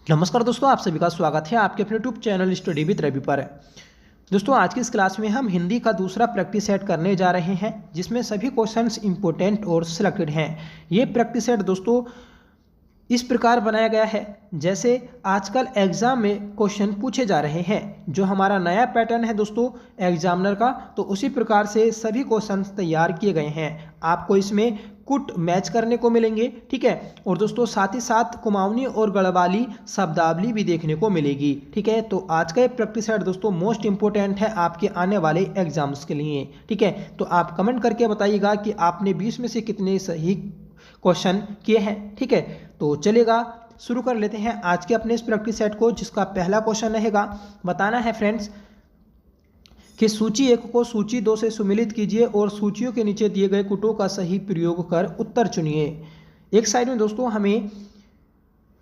नमस्कार दोस्तों, आप सभी का स्वागत है आपके अपने YouTube channel study with Ravi पर। दोस्तों, आज की इस क्लास में हम हिंदी का दूसरा प्रैक्टिस सेट करने जा रहे हैं, जिसमें सभी क्वेश्चंस इंपॉर्टेंट और सिलेक्टेड हैं। ये प्रैक्टिस सेट दोस्तों इस प्रकार बनाया गया है जैसे आजकल एग्जाम में क्वेश्चन पूछे जा रहे हैं। जो हमारा नया पैटर्न है दोस्तों एग्जामिनर का, तो उसी प्रकार से सभी क्वेश्चन तैयार किए गए हैं। आपको इसमें कुट मैच करने को मिलेंगे, ठीक है। और दोस्तों साथ ही साथ कुमाऊनी और गढ़वाली शब्दावली भी देखने को मिलेगी, ठीक है। तो आज का ये प्रैक्टिस सेट दोस्तों मोस्ट इंपॉर्टेंट है आपके आने वाले एग्जाम्स के लिए, ठीक है। तो आप कमेंट करके बताइएगा कि आपने 20 में से कितने सही क्वेश्चन किए हैं, ठीक है। तो चलेगा शुरू कर लेते हैं आज के अपने इस प्रैक्टिस सेट को, जिसका पहला क्वेश्चन रहेगा। बताना है फ्रेंड्स कि सूची 1 को सूची 2 से सुमिलित कीजिए और सूचियों के नीचे दिए गए कुटों का सही प्रयोग कर उत्तर चुनिए। एक साइड में दोस्तों हमें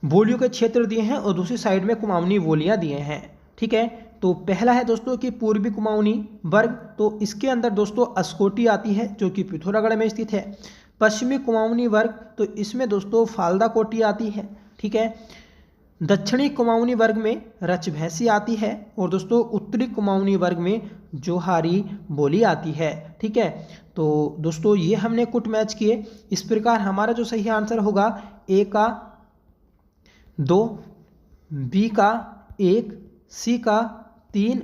बोलियों के क्षेत्र दिए हैं और दूसरी साइड में कुमाऊनी बोलियां दिए हैं, ठीक है। तो पहला है दोस्तों कि पूर्वी कुमाऊनी वर्ग, तो इसके अंदर दोस्तों अस्कोटी आती है जो कि पिथौरागढ़ में स्थित है। पश्चिमी कुमाऊनी वर्ग, तो इसमें दोस्तों फालदा कोटी आती है, ठीक है। दक्षिणी कुमाऊनी वर्ग में रचभैंसी आती है और दोस्तों उत्तरी कुमाऊनी वर्ग में जोहारी बोली आती है, ठीक है। तो दोस्तों ये हमने कुट मैच किए। इस प्रकार हमारा जो सही आंसर होगा ए का 2, बी का 1, सी का 3,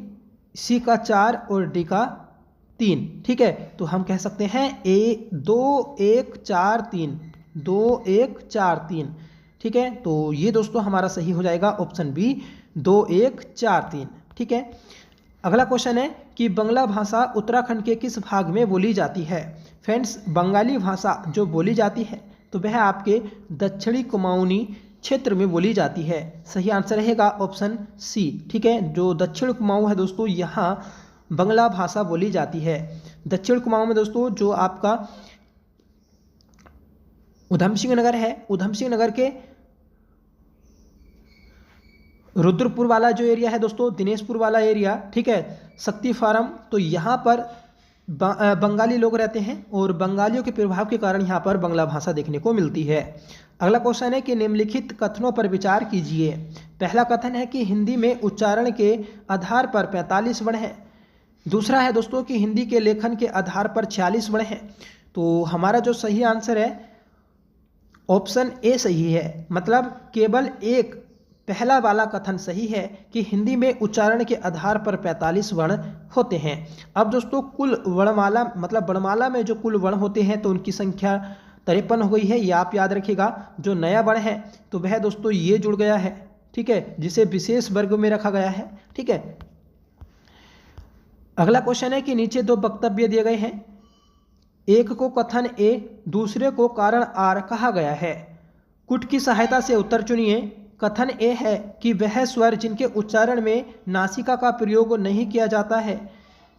सी का 4 और डी का 3, ठीक है। तो हम कह सकते हैं ए 2 1 4 3, 2 1 4 3, ठीक है। तो ये दोस्तों हमारा सही हो जाएगा ऑप्शन बी 2 1 4 3, ठीक है। अगला क्वेश्चन है कि बंगला भाषा उत्तराखंड के किस भाग में बोली जाती है। फ्रेंड्स, बंगाली भाषा जो बोली जाती है तो वह आपके दक्षिणी कुमाऊनी क्षेत्र में बोली जाती है। सही आंसर रहेगा ऑप्शन सी, ठीक है। जो दक्षिण कुमाऊं है दोस्तों, यहाँ बंगला भाषा बोली जाती है। दक्षिण कुमाऊं में दोस्तों जो आपका उधम सिंह नगर है, उधम सिंह नगर के रुद्रपुर वाला जो एरिया है दोस्तों, दिनेशपुर वाला एरिया, ठीक है, शक्ति फार्म, तो यहाँ पर बंगाली लोग रहते हैं और बंगालियों के प्रभाव के कारण यहाँ पर बंगला भाषा देखने को मिलती है। अगला क्वेश्चन है कि निम्नलिखित कथनों पर विचार कीजिए। पहला कथन है कि हिंदी में उच्चारण के आधार पर 45 वर्ण हैं। दूसरा है दोस्तों कि हिंदी के लेखन के आधार पर 46 वर्ण हैं। तो हमारा जो सही आंसर है ऑप्शन ए सही है, मतलब केवल एक पहला वाला कथन सही है कि हिंदी में उच्चारण के आधार पर 45 वर्ण होते हैं। अब दोस्तों कुल वर्णमाला, मतलब वर्णमाला में जो कुल वर्ण होते हैं तो उनकी संख्या 53 हो गई है, ये आप याद रखिएगा। जो नया वर्ण है तो वह दोस्तों ये जुड़ गया है, ठीक है, जिसे विशेष वर्ग में रखा गया है, ठीक है। अगला क्वेश्चन है कि नीचे 2 वक्तव्य दिए गए हैं। एक को कथन ए, दूसरे को कारण आर कहा गया है। कुट की सहायता से उत्तर चुनिए। कथन ए है कि वह स्वर जिनके उच्चारण में नासिका का प्रयोग नहीं किया जाता है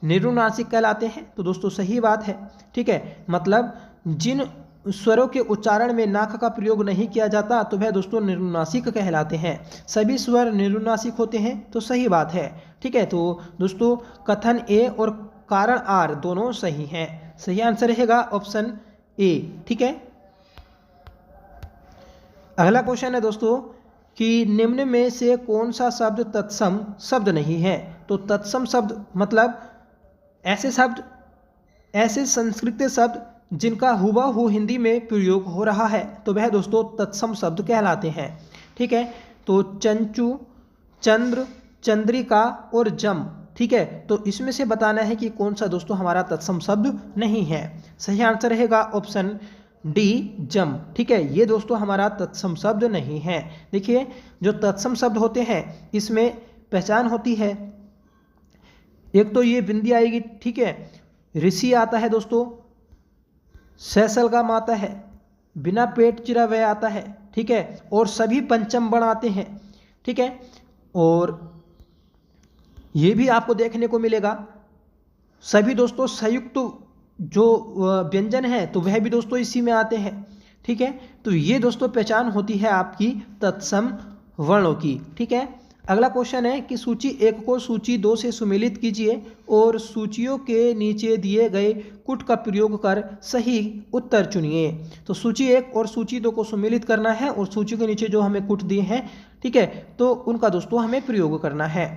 निरुनासिक कहलाते हैं। तो दोस्तों सही बात है, ठीक है। मतलब जिन स्वरों के उच्चारण में नाक का प्रयोग नहीं किया जाता तो वह दोस्तों निरुनासिक कहलाते हैं। सभी स्वर निरुनासिक होते हैं, तो सही बात है, ठीक है। तो दोस्तों कथन ए और कारण आर दोनों सही हैं। सही आंसर रहेगा ऑप्शन ए, ठीक है। अगला क्वेश्चन है दोस्तों कि निम्न में से कौन सा शब्द तत्सम शब्द नहीं है। तो तत्सम शब्द मतलब ऐसे शब्द, ऐसे संस्कृत शब्द जिनका हुबहू हिंदी में प्रयोग हो रहा है तो वह दोस्तों तत्सम शब्द कहलाते हैं, ठीक है। तो चंचू, चंद्र, चंद्रिका और जम, ठीक है। तो इसमें से बताना है कि कौन सा दोस्तों हमारा तत्सम शब्द नहीं है। सही आंसर रहेगा ऑप्शन डी जम, ठीक है। ये दोस्तों हमारा तत्सम शब्द नहीं है। देखिए जो तत्सम शब्द होते हैं इसमें पहचान होती है, एक तो ये बिंदी आएगी, ठीक है, ऋषि आता है दोस्तों, सैसलगाम आता है, बिना पेट चिरा वह आता है, ठीक है, और सभी पंचम वर्ण आते हैं, ठीक है। और ये भी आपको देखने को मिलेगा सभी दोस्तों संयुक्त जो व्यंजन है तो वह भी दोस्तों इसी में आते हैं, ठीक है। तो ये दोस्तों पहचान होती है आपकी तत्सम वर्णों की, ठीक है। अगला क्वेश्चन है कि सूची 1 को सूची 2 से सुमेलित कीजिए और सूचियों के नीचे दिए गए कुट का प्रयोग कर सही उत्तर चुनिए। तो सूची 1 और सूची 2 को सुमेलित करना है और सूची के नीचे जो हमें कुट दिए हैं, ठीक है, तो उनका दोस्तों हमें प्रयोग करना है।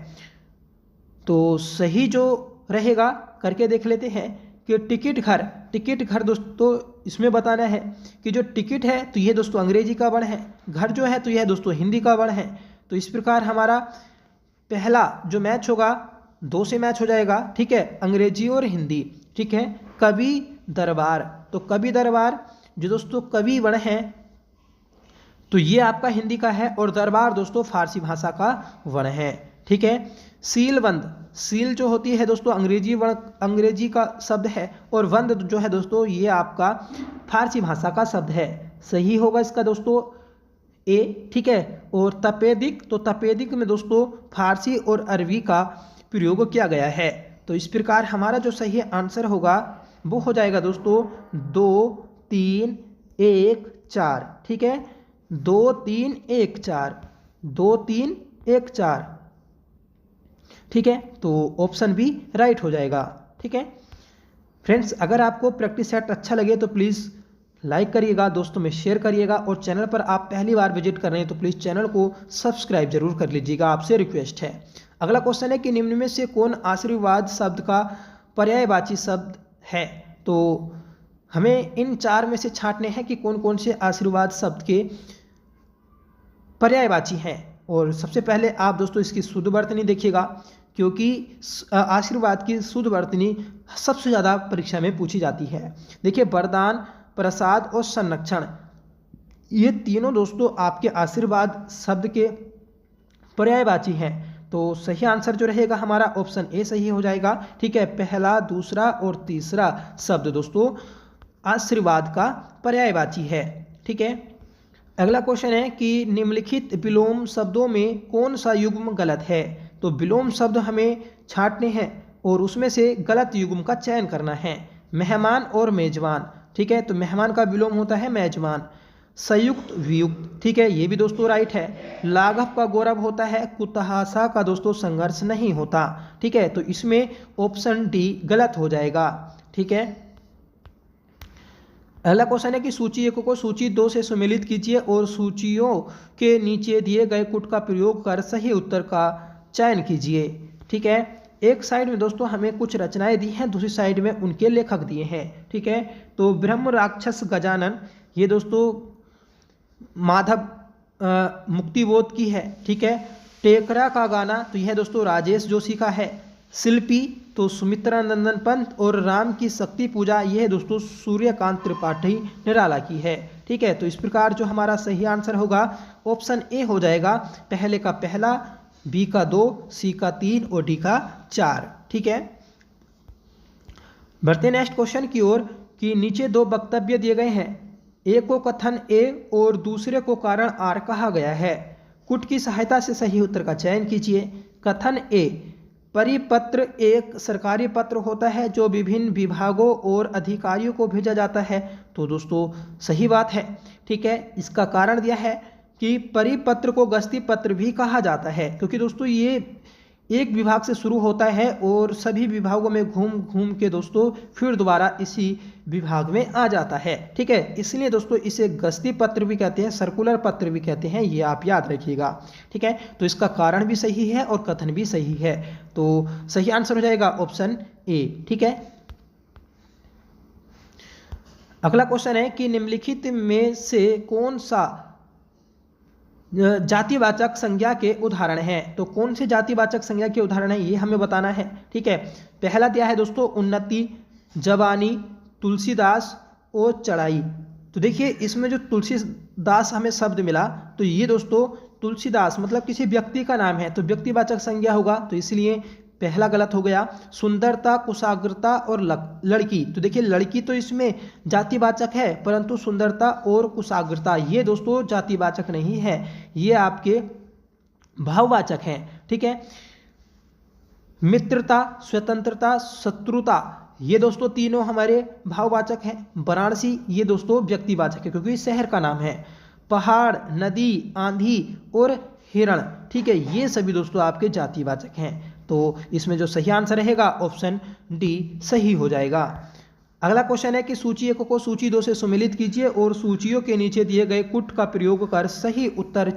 तो सही जो रहेगा करके देख लेते हैं कि टिकट घर दोस्तों इसमें बताना है कि जो टिकट है तो यह दोस्तों अंग्रेजी का वर्ण है, घर जो है तो यह दोस्तों हिंदी का वर्ण है। तो इस प्रकार हमारा पहला जो मैच होगा 2 से मैच हो जाएगा, ठीक है, अंग्रेजी और हिंदी, ठीक है। कवि दरबार, तो कवि दरबार जो दोस्तों कवि वर्ण है तो ये आपका हिंदी का है और दरबार दोस्तों फारसी भाषा का वर्ण है, ठीक है। सीलबंद, सील जो होती है दोस्तों अंग्रेजी का शब्द है और बंद जो है दोस्तों ये आपका फारसी भाषा का शब्द है। सही होगा इसका दोस्तों ए, ठीक है। और तपेदिक, तो तपेदिक में दोस्तों फारसी और अरबी का प्रयोग किया गया है। तो इस प्रकार हमारा जो सही आंसर होगा वो हो जाएगा दोस्तों 2 3 1 4, ठीक है, 2 3 1 4, 2 3 1 4, ठीक है। तो ऑप्शन बी राइट हो जाएगा, ठीक है। फ्रेंड्स, अगर आपको प्रैक्टिस सेट अच्छा लगे तो प्लीज़ लाइक करिएगा, दोस्तों में शेयर करिएगा और चैनल पर आप पहली बार विजिट कर रहे हैं तो प्लीज़ चैनल को सब्सक्राइब जरूर कर लीजिएगा, आपसे रिक्वेस्ट है। अगला क्वेश्चन है कि निम्न में से कौन आशीर्वाद शब्द का पर्यायवाची शब्द है। तो हमें इन 4 में से छांटने हैं कि कौन कौन से आशीर्वाद शब्द के पर्यायवाची हैं। और सबसे पहले आप दोस्तों इसकी शुद्ध वर्तनी देखिएगा, क्योंकि आशीर्वाद की शुद्ध वर्तनी सबसे ज़्यादा परीक्षा में पूछी जाती है। देखिए, वरदान, प्रसाद और संरक्षण, ये तीनों दोस्तों आपके आशीर्वाद शब्द के पर्यायवाची हैं। तो सही आंसर जो रहेगा हमारा ऑप्शन ए सही हो जाएगा, ठीक है। पहला, दूसरा और तीसरा शब्द दोस्तों आशीर्वाद का पर्यायवाची है, ठीक है। अगला क्वेश्चन है कि निम्नलिखित विलोम शब्दों में कौन सा युग्म गलत है। तो विलोम शब्द हमें छांटने हैं और उसमें से गलत युग्म का चयन करना है। मेहमान और मेजबान, ठीक है, तो मेहमान का विलोम होता है मेजबान। संयुक्त वियुक्त, ठीक है, ये भी दोस्तों राइट है। लाघव का गौरव होता है, कुतहासा का दोस्तों संघर्ष नहीं होता, ठीक है। तो इसमें ऑप्शन डी गलत हो जाएगा, ठीक है। अगला क्वेश्चन है कि सूची 1 को सूची 2 से सुमेलित कीजिए और सूचियों के नीचे दिए गए कुट का प्रयोग कर सही उत्तर का चयन कीजिए, ठीक है। एक साइड में दोस्तों हमें कुछ रचनाएं दी हैं, दूसरी साइड में उनके लेखक दिए हैं, ठीक है। तो ब्रह्म राक्षस गजानन, ये दोस्तों माधव मुक्तिबोध की है, ठीक है। टेकरा का गाना, तो यह दोस्तों राजेश जोशी का है। शिल्पी, तो सुमित्रा नंदन पंत और राम की शक्ति पूजा, यह दोस्तों सूर्यकांत त्रिपाठी निराला की है, ठीक है। तो इस प्रकार जो हमारा सही आंसर होगा ऑप्शन ए हो जाएगा, पहले का पहला, बी का 2, सी का 3 और डी का 4, ठीक है। बढ़ते नेक्स्ट क्वेश्चन की ओर कि नीचे 2 वक्तव्य दिए गए हैं, एक को कथन ए और दूसरे को कारण आर कहा गया है। कुट की सहायता से सही उत्तर का चयन कीजिए। कथन ए, परिपत्र एक सरकारी पत्र होता है जो विभिन्न विभागों और अधिकारियों को भेजा जाता है। तो दोस्तों सही बात है, ठीक है। इसका कारण दिया है कि परिपत्र को गस्ती पत्र भी कहा जाता है, क्योंकि दोस्तों ये एक विभाग से शुरू होता है और सभी विभागों में घूम घूम के दोस्तों फिर दोबारा इसी विभाग में आ जाता है, ठीक है। इसलिए दोस्तों इसे गस्ती पत्र भी कहते हैं, सर्कुलर पत्र भी कहते हैं, ये आप याद रखिएगा, ठीक है। तो इसका कारण भी सही है और कथन भी सही है, तो सही आंसर हो जाएगा ऑप्शन ए, ठीक है। अगला क्वेश्चन है कि निम्नलिखित में से कौन सा जातिवाचक संज्ञा के उदाहरण हैं। तो कौन से जातिवाचक संज्ञा के उदाहरण हैं ये हमें बताना है, ठीक है। पहला दिया है दोस्तों उन्नति, जवानी, तुलसीदास और चढ़ाई। तो देखिए इसमें जो तुलसीदास हमें शब्द मिला, तो ये दोस्तों तुलसीदास मतलब किसी व्यक्ति का नाम है, तो व्यक्तिवाचक संज्ञा होगा, तो इसलिए पहला गलत हो गया। सुंदरता, कुशाग्रता और लड़की, तो देखिए लड़की तो इसमें जातिवाचक है, परंतु सुंदरता और कुशाग्रता ये दोस्तों जातिवाचक नहीं है, ये आपके भाववाचक हैं, ठीक है। मित्रता, स्वतंत्रता, शत्रुता ये दोस्तों तीनों हमारे भाववाचक हैं। वाराणसी ये दोस्तों व्यक्तिवाचक है क्योंकि शहर का नाम है। पहाड़, नदी, आंधी और हिरण। ठीक है, ये सभी दोस्तों आपके जातिवाचक हैं। तो इसमें जो सही आंसर रहेगा ऑप्शन डी सही हो जाएगा। अगला क्वेश्चन है कि सूची 1 को सूची 2 से सुमेलित कीजिए और सूचियों के नीचे दिए गए कुट का प्रयोग कर सही उत्तर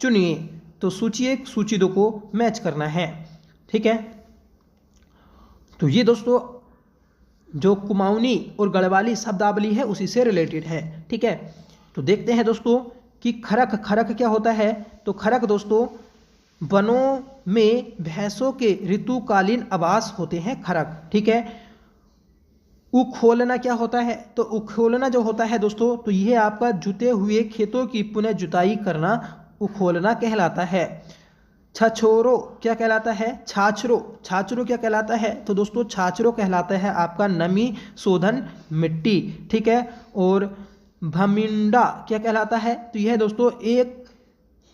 चुनिए। तो सूची 1 सूची 2 को मैच करना है। ठीक है, तो ये दोस्तों जो कुमाऊनी और गढ़वाली शब्दावली है उसी से रिलेटेड है। ठीक है, तो देखते हैं दोस्तों कि खरक, खरक क्या होता है। तो खरक दोस्तों वनों में भैंसों के ऋतुकालीन आवास होते हैं खरक। ठीक है, उखोलना क्या होता है। तो उखोलना जो होता है दोस्तों, तो यह आपका जुते हुए खेतों की पुनः जुताई करना उखोलना कहलाता है। छछोरो क्या कहलाता है। छाछरो, छाछरो क्या कहलाता है। तो दोस्तों छाछरो कहलाता है आपका नमी शोधन मिट्टी। ठीक है, और भमिंडा क्या कहलाता है। तो यह दोस्तों एक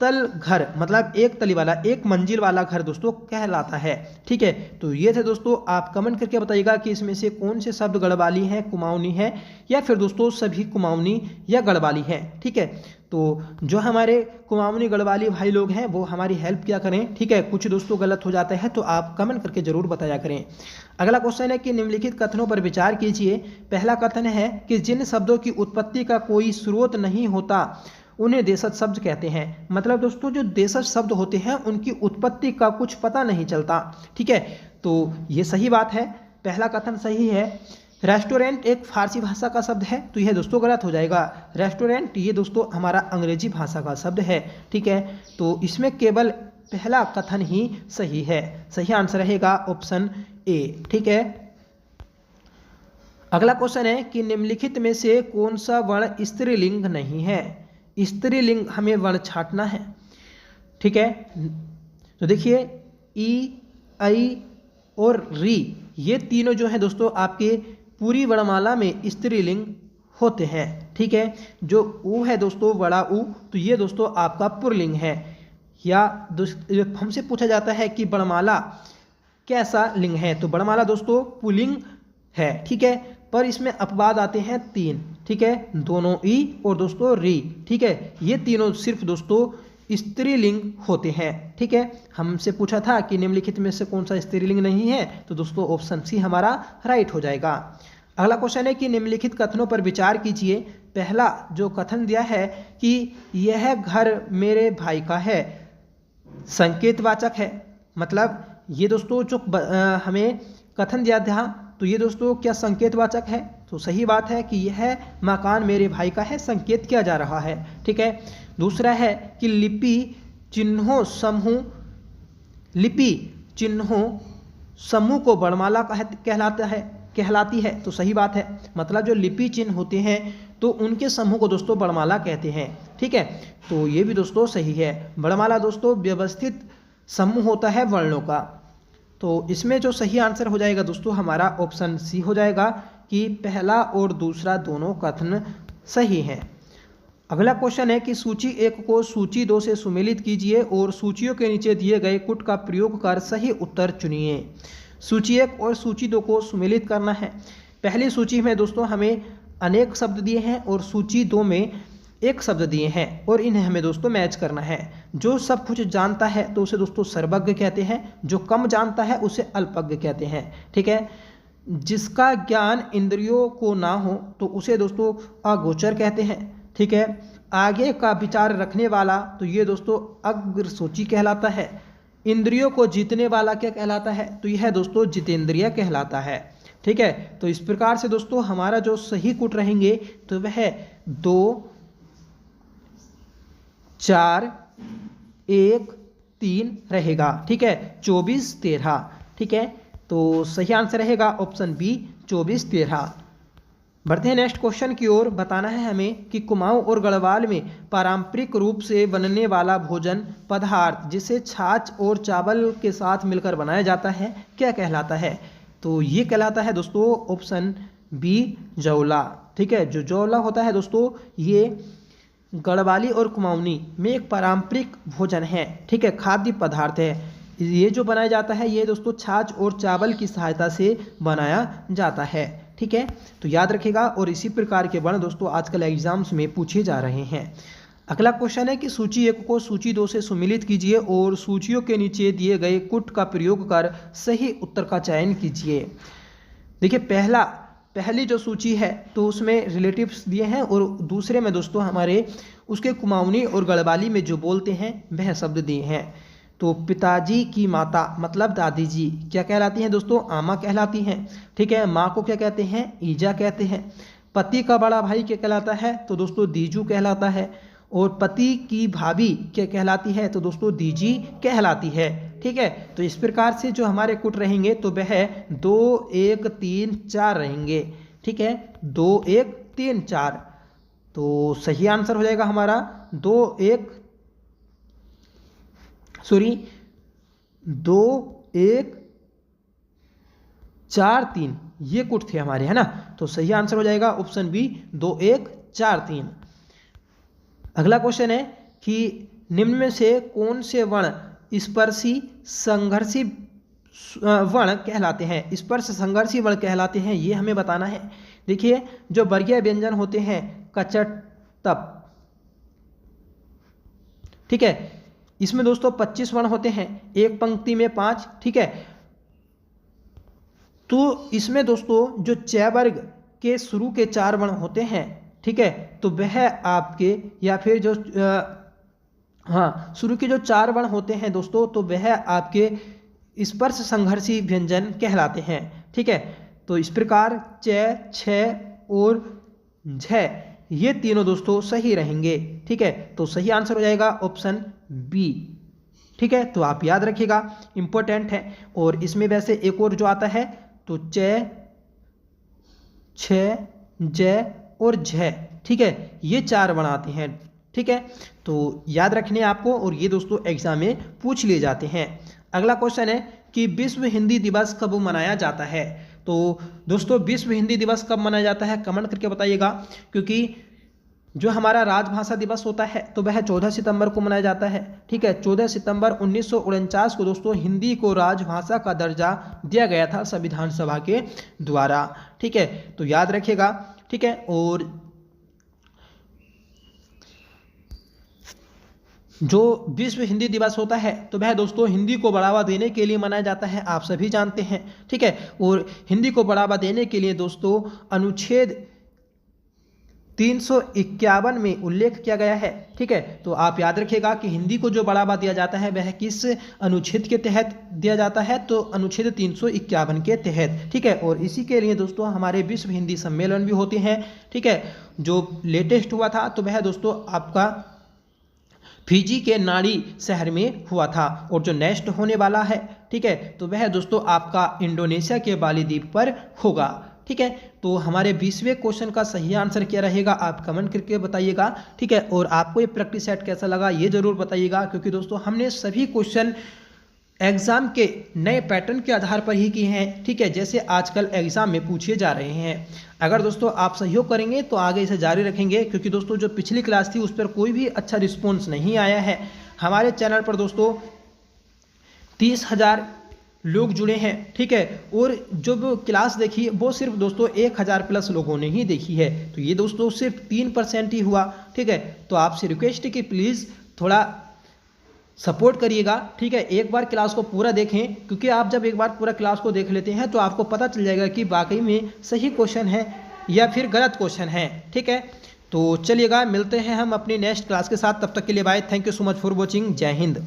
तल घर, मतलब एक तली वाला, एक मंजिल वाला घर दोस्तों कहलाता है। ठीक है, तो ये थे दोस्तों। आप कमेंट करके बताइएगा कि इसमें से कौन से शब्द गढ़वाली है, कुमाऊनी है, या फिर दोस्तों सभी कुमाऊनी या गढ़वाली है। ठीक है, तो जो हमारे कुमाऊनी गढ़वाली भाई लोग हैं वो हमारी हेल्प क्या करें। ठीक है, कुछ दोस्तों गलत हो जाता है तो आप कमेंट करके जरूर बताया करें। अगला क्वेश्चन है कि निम्नलिखित कथनों पर विचार कीजिए। पहला कथन है कि जिन शब्दों की उत्पत्ति का कोई स्रोत नहीं होता उन्हें देशज शब्द कहते हैं। मतलब दोस्तों जो देशज शब्द होते हैं उनकी उत्पत्ति का कुछ पता नहीं चलता। ठीक है, तो ये सही बात है, पहला कथन सही है। रेस्टोरेंट एक फारसी भाषा का शब्द है, तो यह दोस्तों गलत हो जाएगा। रेस्टोरेंट ये दोस्तों हमारा अंग्रेजी भाषा का शब्द है। ठीक है, तो इसमें केवल पहला कथन ही सही है। सही आंसर रहेगा ऑप्शन ए। ठीक है, अगला क्वेश्चन है कि निम्नलिखित में से कौन सा वर्ण स्त्रीलिंग नहीं है। स्त्रीलिंग हमें वर्ण छांटना है। ठीक है, तो देखिए ई, आई और री ये तीनों जो है दोस्तों आपके पूरी वर्णमाला में स्त्रीलिंग होते हैं। ठीक है, जो ऊ है दोस्तों बड़ा ऊ, तो ये दोस्तों आपका पुल्लिंग है। या हमसे पूछा जाता है कि वर्णमाला कैसा लिंग है, तो वर्णमाला दोस्तों पुल्लिंग है। ठीक है, पर इसमें अपवाद आते हैं 3। ठीक है, दोनों ई और दोस्तों री। ठीक है, ये तीनों सिर्फ दोस्तों स्त्रीलिंग होते हैं। ठीक है, हमसे पूछा था कि निम्नलिखित में से कौन सा स्त्रीलिंग नहीं है, तो दोस्तों ऑप्शन सी हमारा राइट हो जाएगा। अगला क्वेश्चन है कि निम्नलिखित कथनों पर विचार कीजिए। पहला जो कथन दिया है कि यह घर मेरे भाई का है, संकेतवाचक है। मतलब ये दोस्तों जो हमें कथन दिया था, तो ये दोस्तों क्या संकेतवाचक है। तो सही बात है कि यह मकान मेरे भाई का है, संकेत किया जा रहा है। ठीक है, दूसरा है कि लिपि चिन्हों समूह, लिपि चिन्हों समूह को वर्णमाला कहलाती है। तो सही बात है, मतलब जो लिपि चिन्ह होते हैं तो उनके समूह को दोस्तों वर्णमाला कहते हैं। ठीक है, तो ये भी दोस्तों सही है। वर्णमाला दोस्तों व्यवस्थित समूह होता है वर्णों का। तो इसमें जो सही आंसर हो जाएगा दोस्तों हमारा ऑप्शन सी हो जाएगा कि पहला और दूसरा दोनों कथन सही हैं। अगला क्वेश्चन है कि सूची 1 को सूची 2 से सुमेलित कीजिए और सूचियों के नीचे दिए गए कुट का प्रयोग कर सही उत्तर चुनिए। सूची 1 और सूची 2 को सुमेलित करना है। पहली सूची में दोस्तों हमें अनेक शब्द दिए हैं और सूची 2 में एक शब्द दिए हैं और इन्हें हमें दोस्तों मैच करना है। जो सब कुछ जानता है तो उसे दोस्तों सर्वज्ञ कहते हैं, जो कम जानता है उसे अल्पज्ञ कहते हैं। ठीक है, जिसका ज्ञान इंद्रियों को ना हो तो उसे दोस्तों अगोचर कहते हैं। ठीक है, आगे का विचार रखने वाला तो ये दोस्तों अग्रसूची कहलाता है। इंद्रियों को जीतने वाला क्या कहलाता है, तो यह दोस्तों जितेंद्रिय कहलाता है। ठीक है, तो इस प्रकार से दोस्तों हमारा जो सही कुट रहेंगे तो वह 2, 4, 1, 3 रहेगा। ठीक है, 24, 13। ठीक है, तो सही आंसर रहेगा ऑप्शन बी 24, 13। बढ़ते हैं नेक्स्ट क्वेश्चन की ओर। बताना है हमें कि कुमाऊं और गढ़वाल में पारंपरिक रूप से बनने वाला भोजन पदार्थ जिसे छाछ और चावल के साथ मिलकर बनाया जाता है क्या कहलाता है। तो ये कहलाता है दोस्तों ऑप्शन बी जौला। ठीक है, जो जौला होता है दोस्तों ये गढ़वाली और कुमाऊनी में एक पारंपरिक भोजन है। ठीक है, खाद्य पदार्थ है। ये जो बनाया जाता है ये दोस्तों छाछ और चावल की सहायता से बनाया जाता है। ठीक है, तो याद रखिएगा। और इसी प्रकार के वर्ण दोस्तों आजकल एग्जाम्स में पूछे जा रहे हैं। अगला क्वेश्चन है कि सूची 1 को सूची 2 से सुमिलित कीजिए और सूचियों के नीचे दिए गए कुट का प्रयोग कर सही उत्तर का चयन कीजिए। देखिए पहली जो सूची है तो उसमें रिलेटिव्स दिए हैं और दूसरे में दोस्तों हमारे उसके कुमाऊनी और गढ़वाली में जो बोलते हैं वह शब्द दिए हैं। तो पिताजी की माता मतलब दादी जी क्या कहलाती हैं दोस्तों? आमा कहलाती हैं। ठीक है, माँ को क्या कहते हैं? ईजा कहते हैं। पति का बड़ा भाई क्या कहलाता है? तो दोस्तों दीजू कहलाता है। और पति की भाभी क्या कहलाती है? तो दोस्तों दीजी कहलाती है। ठीक है, तो इस प्रकार से जो हमारे कुट रहेंगे तो वह 2 1 3 4 रहेंगे। ठीक है, 2 1 3 4। तो सही आंसर हो जाएगा हमारा 2 1 4 3। ये कुट थे हमारे, है ना। तो सही आंसर हो जाएगा ऑप्शन बी 2 1 4 3। अगला क्वेश्चन है कि निम्न में से कौन से वर्ण स्पर्शी संघर्षी वर्ण कहलाते हैं? स्पर्श संघर्षी वर्ण कहलाते हैं, ये हमें बताना है। देखिए जो वर्गीय व्यंजन होते हैं कचट तप, ठीक है, इसमें दोस्तों 25 वर्ण होते हैं, एक पंक्ति में 5। ठीक है, तो इसमें दोस्तों जो च वर्ग के शुरू के 4 वर्ण होते हैं, ठीक है, तो वह आपके या फिर जो शुरू के जो 4 वर्ण होते हैं दोस्तों तो वह आपके स्पर्श संघर्षी व्यंजन कहलाते हैं। ठीक है, तो इस प्रकार च, छ और झ ये तीनों दोस्तों सही रहेंगे। ठीक है, तो सही आंसर हो जाएगा ऑप्शन बी। ठीक है, तो आप याद रखिएगा, इंपॉर्टेंट है। और इसमें वैसे एक और जो आता है तो च, छ, ज और झ, ठीक है, ये 4 वर्ण आते हैं। ठीक है, तो याद रखने आपको, और ये दोस्तों एग्जाम में पूछ लिए जाते हैं। अगला क्वेश्चन है कि विश्व हिंदी दिवस कब मनाया जाता है? तो दोस्तों विश्व हिंदी दिवस कब मनाया जाता है कमेंट करके बताइएगा, क्योंकि जो हमारा राजभाषा दिवस होता है तो वह 14 सितंबर को मनाया जाता है। ठीक है, 14 सितंबर 1949 को दोस्तों हिंदी को राजभाषा का दर्जा दिया गया था संविधान सभा के द्वारा। ठीक है, तो याद रखिएगा। ठीक है, और जो विश्व हिंदी दिवस होता है तो वह दोस्तों हिंदी को बढ़ावा देने के लिए मनाया जाता है, आप सभी जानते हैं। ठीक है, और हिंदी को बढ़ावा देने के लिए दोस्तों अनुच्छेद 351 में उल्लेख किया गया है। ठीक है, तो आप याद रखिएगा कि हिंदी को जो बढ़ावा दिया जाता है वह किस अनुच्छेद के तहत दिया जाता है? तो अनुच्छेद 351 के तहत। ठीक है, और इसी के लिए दोस्तों हमारे विश्व हिंदी सम्मेलन भी होते हैं। ठीक है, जो लेटेस्ट हुआ था तो वह दोस्तों आपका फिजी के नाड़ी शहर में हुआ था, और जो नेक्स्ट होने वाला है, ठीक है, तो वह दोस्तों आपका इंडोनेशिया के बाली द्वीप पर होगा। ठीक है, तो हमारे 20वें क्वेश्चन का सही आंसर क्या रहेगा आप कमेंट करके बताइएगा। ठीक है, और आपको ये प्रैक्टिस सेट कैसा लगा ये जरूर बताइएगा, क्योंकि दोस्तों हमने सभी क्वेश्चन एग्जाम के नए पैटर्न के आधार पर ही किए हैं। ठीक है, जैसे आजकल एग्जाम में पूछे जा रहे हैं। अगर दोस्तों आप सहयोग करेंगे तो आगे इसे जारी रखेंगे, क्योंकि दोस्तों जो पिछली क्लास थी उस पर कोई भी अच्छा रिस्पॉन्स नहीं आया है। हमारे चैनल पर दोस्तों 30,000 लोग जुड़े हैं। ठीक है, और जो क्लास देखी वो सिर्फ दोस्तों 1,000 प्लस लोगों ने ही देखी है, तो ये दोस्तों सिर्फ 3% ही हुआ। ठीक है, तो आपसे रिक्वेस्ट है कि प्लीज़ थोड़ा सपोर्ट करिएगा। ठीक है, एक बार क्लास को पूरा देखें, क्योंकि आप जब एक बार पूरा क्लास को देख लेते हैं तो आपको पता चल जाएगा कि वाकई में सही क्वेश्चन है या फिर गलत क्वेश्चन है। ठीक है, तो चलिएगा मिलते हैं हम अपनी नेक्स्ट क्लास के साथ, तब तक के लिए bye. Thank you so much for watching. Jai Hind.